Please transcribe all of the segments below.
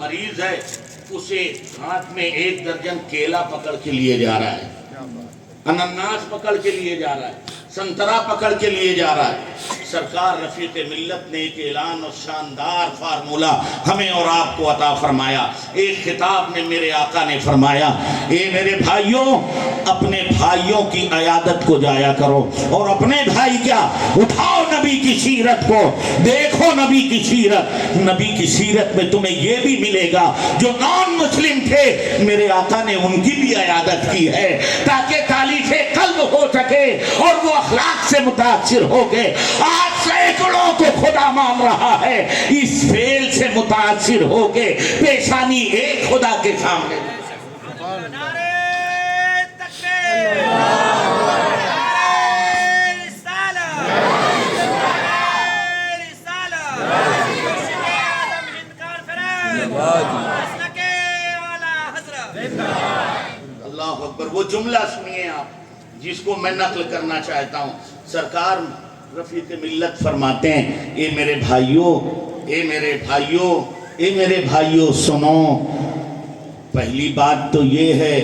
مریض ہے اسے ہاتھ میں 1 درجن کیلا پکڑ کے لیے جا رہا ہے، انناس پکڑ کے لیے جا رہا ہے، سنترا پکڑ کے لیے جا رہا ہے۔ سرکار رفیق ملت نے ایک اعلان اور شاندار فارمولہ ہمیں اور آپ کو عطا فرمایا۔ ایک خطاب میں میرے آقا نے فرمایا، اے میرے بھائیوں، اپنے بھائیوں کی عیادت کو جایا کرو، اور اپنے بھائی کیا، اٹھاؤ نبی کی سیرت کو، دیکھو نبی کی سیرت۔ نبی کی سیرت میں تمہیں یہ بھی ملے گا جو نان مسلم تھے میرے آقا نے ان کی بھی عیادت کی ہے، تاکہ تالیف قلب ہو سکے اور وہ اخلاق سے متاثر ہو گئے۔ آج سینکڑوں کو خدا مان رہا ہے اس فعل سے متاثر ہو کے پیشانی ایک خدا کے سامنے۔ نعرہ تکبیر، نعرہ رسالت، نعرہ رسالت، مرشد اعظم ہند کانفرنس، مسلک اعلیٰ حضرت۔ اللہ اکبر۔ وہ جملہ سنیے آپ جس کو میں نقل کرنا چاہتا ہوں۔ سرکار رفیق ملت فرماتے ہیں، اے میرے بھائیوں، اے میرے بھائیوں، اے میرے بھائیوں سنو۔ پہلی بات تو یہ ہے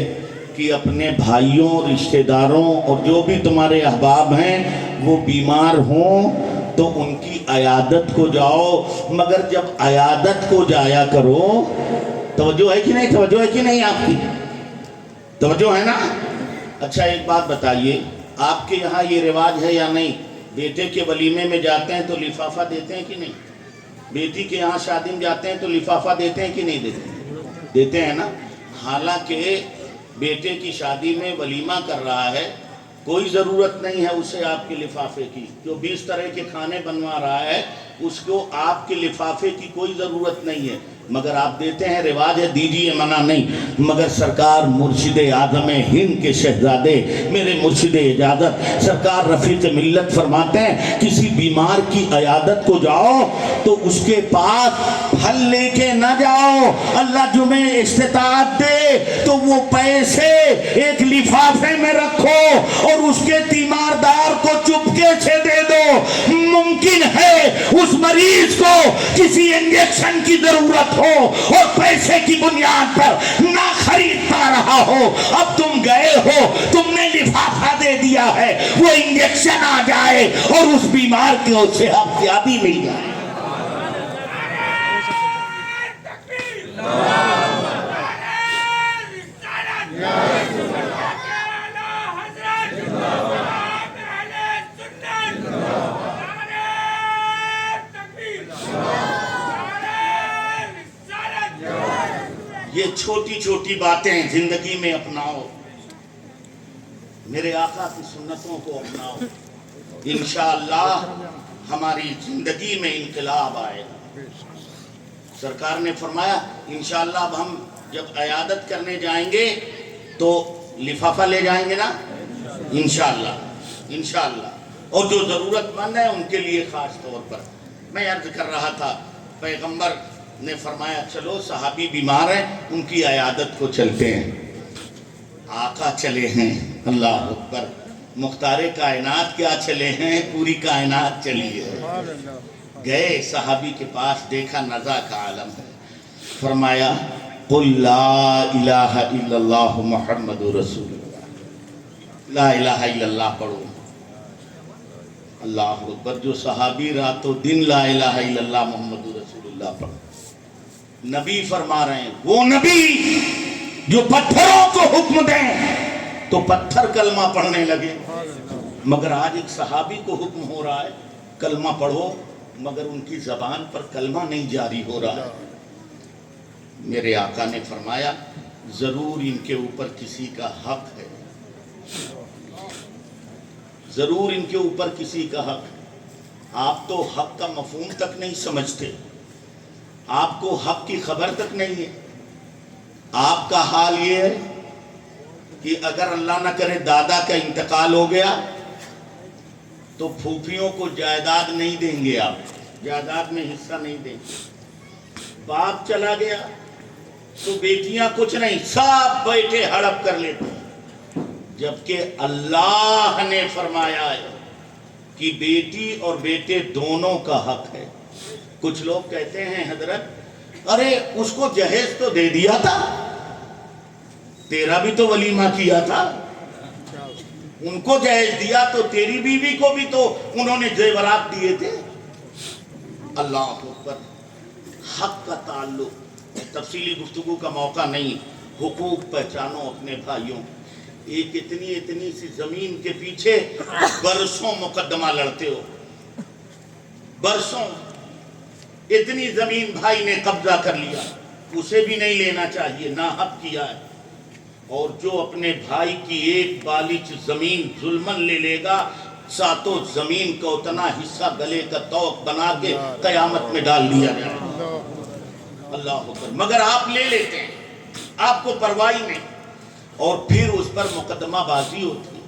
کہ اپنے بھائیوں، رشتہ داروں اور جو بھی تمہارے احباب ہیں وہ بیمار ہوں تو ان کی عیادت کو جاؤ، مگر جب عیادت کو جایا کرو، توجہ ہے کہ نہیں؟ توجہ ہے کہ نہیں؟ آپ کی توجہ ہے نا؟ اچھا ایک بات بتائیے، آپ کے یہاں یہ رواج ہے یا نہیں؟ بیٹے کے ولیمے میں جاتے ہیں تو لفافہ دیتے ہیں کہ نہیں؟ بیٹی کے یہاں شادی میں جاتے ہیں تو لفافہ دیتے ہیں کہ نہیں دیتے؟ دیتے ہیں نا؟ حالانکہ بیٹے کی شادی میں ولیمہ کر رہا ہے، کوئی ضرورت نہیں ہے اسے آپ کے لفافے کی۔ جو 20 طرح کے کھانے بنوا رہا ہے اس کو آپ کے لفافے کی کوئی ضرورت نہیں ہے، مگر آپ دیتے ہیں، رواج ہے، دیجیے، منع نہیں۔ مگر سرکار مرشد اعظم ہند کے شہزادے میرے مرشد اجازت سرکار رفیق ملت فرماتے ہیں، کسی بیمار کی عیادت کو جاؤ تو اس کے پاس پھل لے کے نہ جاؤ، اللہ جمعہ استطاعت دے تو وہ پیسے ایک لفافے میں رکھو اور اس کے تیماردار کو چپکے سے دے دو۔ ممکن ہے اس مریض کو کسی انجیکشن کی ضرورت ہو اور پیسے کی بنیاد پر نہ خرید پا رہا ہو، اب تم گئے ہو، تم نے لفافہ دے دیا ہے، وہ انجیکشن آ جائے اور اس بیمار کو صحت یابی مل جائے۔ یہ چھوٹی چھوٹی باتیں زندگی میں اپناؤ، میرے آقا کی سنتوں کو اپناؤ، انشاءاللہ ہماری زندگی میں انقلاب آئے گا۔ سرکار نے فرمایا انشاءاللہ اب ہم جب عیادت کرنے جائیں گے تو لفافہ لے جائیں گے نا، انشاءاللہ انشاءاللہ، اور جو ضرورت مند ہے ان کے لیے خاص طور پر۔ میں عرض کر رہا تھا، پیغمبر نے فرمایا چلو صحابی بیمار ہیں ان کی عیادت کو چلتے ہیں، آقا چلے ہیں، اللہ اکبر، مختار کائنات کیا چلے ہیں، پوری کائنات چلی ہے۔ گئے صحابی کے پاس، دیکھا نزا کا عالم ہے، فرمایا قل لا الہ الا اللہ محمد رسول اللہ، لا الہ الا اللہ پڑھو۔ اللہ اکبر، جو صحابی راتوں دن لا الہ الا اللہ محمد رسول اللہ پڑھو، نبی فرما رہے ہیں، وہ نبی جو پتھروں کو حکم دیں تو پتھر کلمہ پڑھنے لگے، مگر آج ایک صحابی کو حکم ہو رہا ہے کلمہ پڑھو، مگر ان کی زبان پر کلمہ نہیں جاری ہو رہا ہے۔ میرے آقا نے فرمایا ضرور ان کے اوپر کسی کا حق ہے، ضرور ان کے اوپر کسی کا حق ہے۔ آپ تو حق کا مفہوم تک نہیں سمجھتے، آپ کو حق کی خبر تک نہیں ہے۔ آپ کا حال یہ ہے کہ اگر اللہ نہ کرے دادا کا انتقال ہو گیا تو پھوپھیوں کو جائیداد نہیں دیں گے، آپ جائیداد میں حصہ نہیں دیں گے۔ باپ چلا گیا تو بیٹیاں کچھ نہیں، سب بیٹے ہڑپ کر لیتے ہیں، جبکہ اللہ نے فرمایا ہے کہ بیٹی اور بیٹے دونوں کا حق ہے۔ کچھ لوگ کہتے ہیں حضرت ارے اس کو جہیز تو دے دیا تھا، تیرا بھی تو ولیمہ کیا تھا، ان کو جہیز دیا تو تیری بیوی کو بھی تو انہوں نے زیورات دیے تھے۔ اللہ اکبر۔ حق کا تعلق، تفصیلی گفتگو کا موقع نہیں، حقوق پہچانو اپنے بھائیوں۔ ایک اتنی سی زمین کے پیچھے برسوں مقدمہ لڑتے ہو، برسوں۔ اتنی زمین بھائی نے قبضہ کر لیا، اسے بھی نہیں لینا چاہیے، ناحق کیا ہے۔ اور جو اپنے بھائی کی ایک بالچ زمین ظلمن لے لے گا، ساتوں زمین کا اتنا حصہ گلے کا توق بنا کے قیامت میں ڈال دیا جائے۔ اللہ اکبر۔ مگر آپ لے لیتے ہیں، آپ کو پرواہ نہیں، اور پھر اس پر مقدمہ بازی ہوتی ہے۔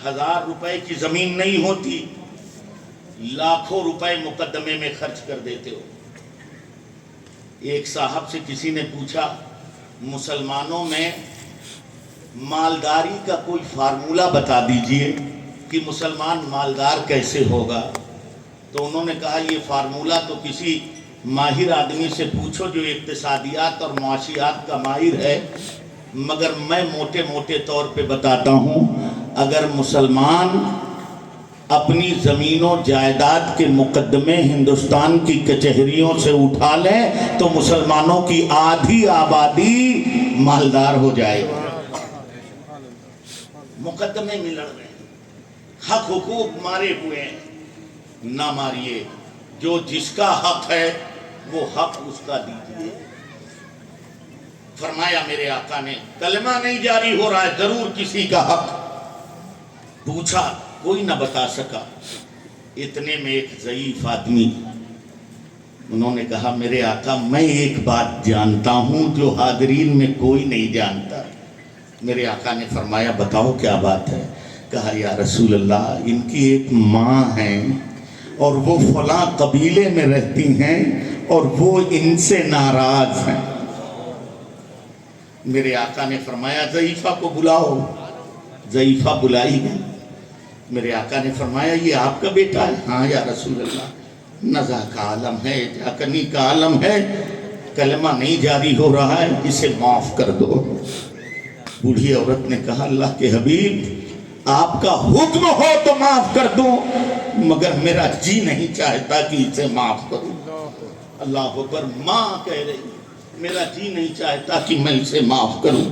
1000 روپے کی زمین نہیں ہوتی، لاکھوں روپے مقدمے میں خرچ کر دیتے ہو۔ ایک صاحب سے کسی نے پوچھا، مسلمانوں میں مالداری کا کوئی فارمولہ بتا دیجئے کہ مسلمان مالدار کیسے ہوگا۔ تو انہوں نے کہا یہ فارمولہ تو کسی ماہر آدمی سے پوچھو جو اقتصادیات اور معاشیات کا ماہر ہے، مگر میں موٹے موٹے طور پہ بتاتا ہوں، اگر مسلمان اپنی زمین و جائیداد کے مقدمے ہندوستان کی کچہریوں سے اٹھا لیں تو مسلمانوں کی آدھی آبادی مالدار ہو جائے گی۔ مقدمے میں لڑ رہے ہیں، حق حقوق مارے ہوئے ہیں، نہ ماریے۔ جو جس کا حق ہے وہ حق اس کا دیجیے۔ فرمایا میرے آقا نے، کلمہ نہیں جاری ہو رہا ہے، ضرور کسی کا حق۔ پوچھا، کوئی نہ بتا سکا۔ اتنے میں ایک ضعیف آدمی، انہوں نے کہا میرے آقا میں ایک بات جانتا ہوں جو حاضرین میں کوئی نہیں جانتا۔ میرے آقا نے فرمایا بتاؤ کیا بات ہے؟ کہا یا رسول اللہ، ان کی ایک ماں ہیں اور وہ فلاں قبیلے میں رہتی ہیں اور وہ ان سے ناراض ہیں۔ میرے آقا نے فرمایا ضعیفہ کو بلاؤ۔ ضعیفہ بلائی گئی۔ میرے آقا نے فرمایا یہ آپ کا بیٹا ہے؟ ہاں یا رسول اللہ، نزا کا عالم ہے، جاکنی کا عالم ہے، کلمہ نہیں جاری ہو رہا ہے، اسے معاف کر دو۔ بوڑھی عورت نے کہا اللہ کے حبیب آپ کا حکم ہو تو معاف کر دوں، مگر میرا جی نہیں چاہتا کہ اسے معاف کروں۔ اللہ اکبر۔ ماں کہہ رہی میرا جی نہیں چاہتا کہ میں اسے معاف کروں۔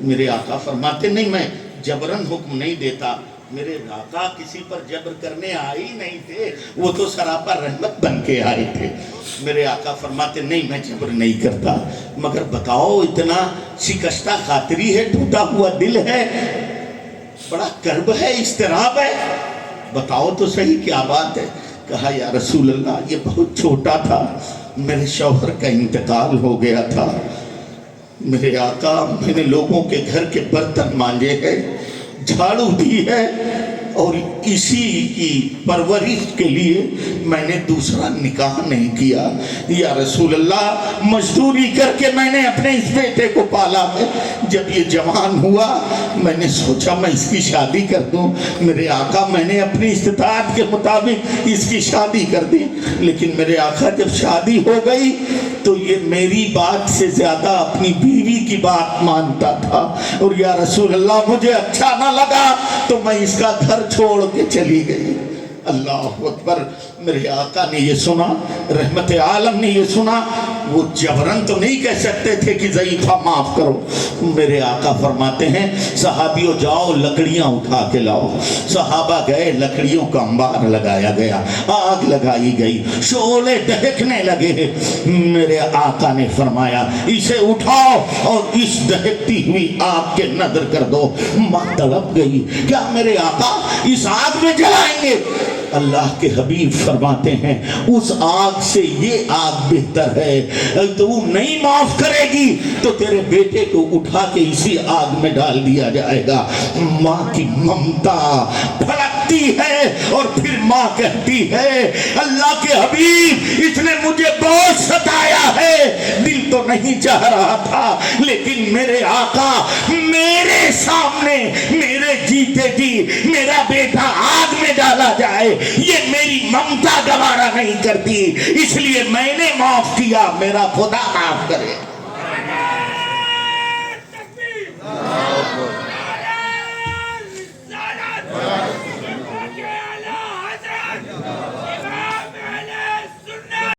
میرے آقا فرماتے نہیں میں جبرن حکم نہیں دیتا، میرے آقا کسی پر جبر کرنے آئے ہی نہیں تھے، وہ تو سراپا رحمت بن کے آئے تھے۔ میرے آقا فرماتے نہیں میں جبر نہیں کرتا، مگر بتاؤ اتنا شکستہ خاطری ہے، ٹوٹا ہوا دل ہے، بڑا کرب ہے، اضطراب ہے، بتاؤ تو صحیح کیا بات ہے؟ کہا یا رسول اللہ یہ بہت چھوٹا تھا، میرے شوہر کا انتقال ہو گیا تھا، میرے آقا میں نے لوگوں کے گھر کے برتن مانجے ہیں، جھاڑو دی ہے، اور اسی کی پرورش کے لیے میں نے دوسرا نکاح نہیں کیا۔ یا رسول اللہ مزدوری کر کے میں نے اپنے اس بیٹے کو پالا ہے، جب یہ جوان ہوا میں نے سوچا میں اس کی شادی کر دوں۔ میرے آقا میں نے اپنی استطاعت کے مطابق اس کی شادی کر دی، لیکن میرے آقا جب شادی ہو گئی تو یہ میری بات سے زیادہ اپنی بیوی کی بات مانتا تھا، اور یا رسول اللہ مجھے اچھا نہ لگا تو میں اس کا گھر چھوڑ کے چلی گئی۔ اللہ اکبر۔ میرے آقا نے یہ سنا، رحمت عالم نے یہ سنا، وہ جبرن تو نہیں کہہ سکتے تھے کہ ضعیفہ معاف کرو۔ میرے آقا فرماتے ہیں صحابیوں جاؤ لکڑیاں اٹھا کے لاؤ۔ صحابہ گئے، لکڑیوں کا انبار لگایا گیا، آگ لگائی گئی، شعلے دہکنے لگے۔ میرے آقا نے فرمایا اسے اٹھاؤ اور اس دہکتی ہوئی آگ کے نظر کر دو۔ ماں تڑپ گئی، کیا میرے آقا اس آگ میں جلائیں گے؟ اللہ کے حبیب فرماتے ہیں اس آگ سے یہ آگ بہتر ہے، تو وہ نہیں معاف کرے گی تو تیرے بیٹے کو اٹھا کے اسی آگ میں ڈال دیا جائے گا۔ ماں کی ممتا پھڑکتی ہے اور پھر ماں کہتی ہے اللہ کے حبیب اس نے مجھے بہت ستایا ہے، دل تو نہیں چاہ رہا تھا، لیکن میرے آقا میرے سامنے میرے جیتے جی میرا بیٹا آگ میں ڈالا جائے یہ میری ممتا گوارا نہیں کرتی، اس لیے میں نے معاف کیا، میرا خدا معاف کرے۔